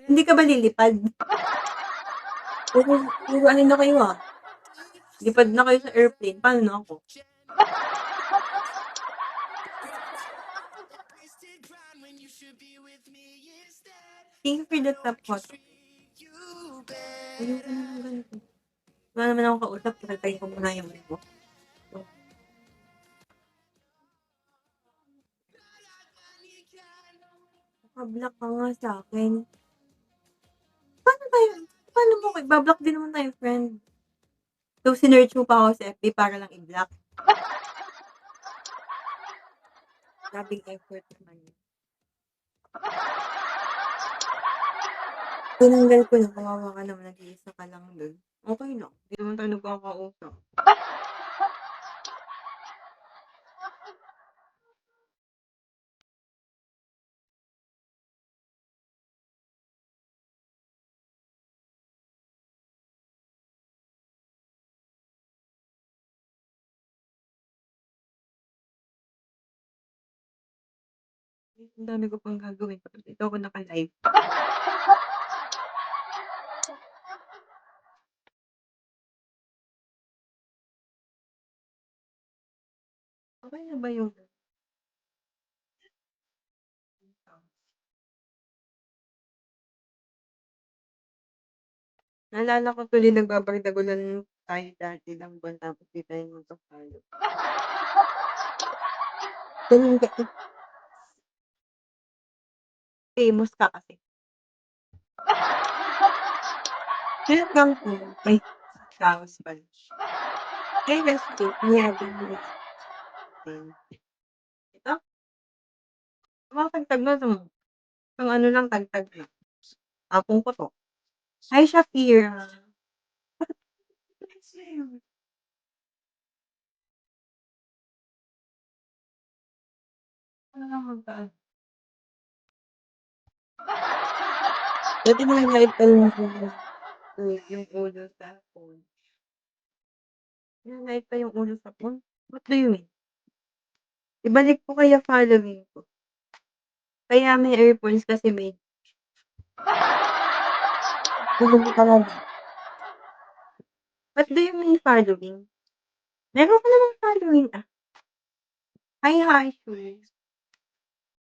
Hindi ka ba lilipad? Puro ano na kayo ah. Lipad na kayo sa airplane. Paano na ako? Thank you for the top photo. Ayoko na ng ganito. Wala naman akong kausap. Kakatayin ko muna yung mo. Nakablock ka nga sa akin. Paano mo ko? Ibablock din naman tayo, friend. So, sinerch mo pa ako sa FB para lang i-block. Grabing effort naman yun. Tinanggal ko na, kawawa ka naman, nag-iisa ka lang dun. Okay na, hindi naman tayo nagkakausap. Ang dami ko pang gagawin. Ito ako naka-live. Okay na ba yung naalala ko tuloy nagbabardagulan tayo dati lang buwan tapos di tayo magkakalo. Ganun ka. Famous ka kasi. Welcome to my house bunch. Hey, Bestie. Mayabing mo. Ito? Mga tagtag na ito. Ang ano lang tagtag na. Apong ko to. Hi, Shakira. Ano lang magkaan? Dati mo lang live yung ulo sa phone. Yung live pa yung ulo sa phone? What do you mean? Ibalik ko kaya following ko. Kaya may earphones kasi may gulo ka lang. What do you mean following? Meron ka namang following ah. Hi, shoes.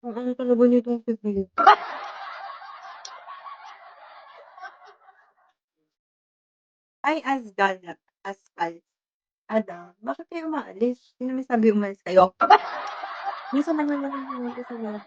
Ang ano talaga nitong pipili. Ay, Ascal. Adam, bakit kayo umaalis? Sino may sabi umalis kayo? Minsan naman naman yung umalis sa loob.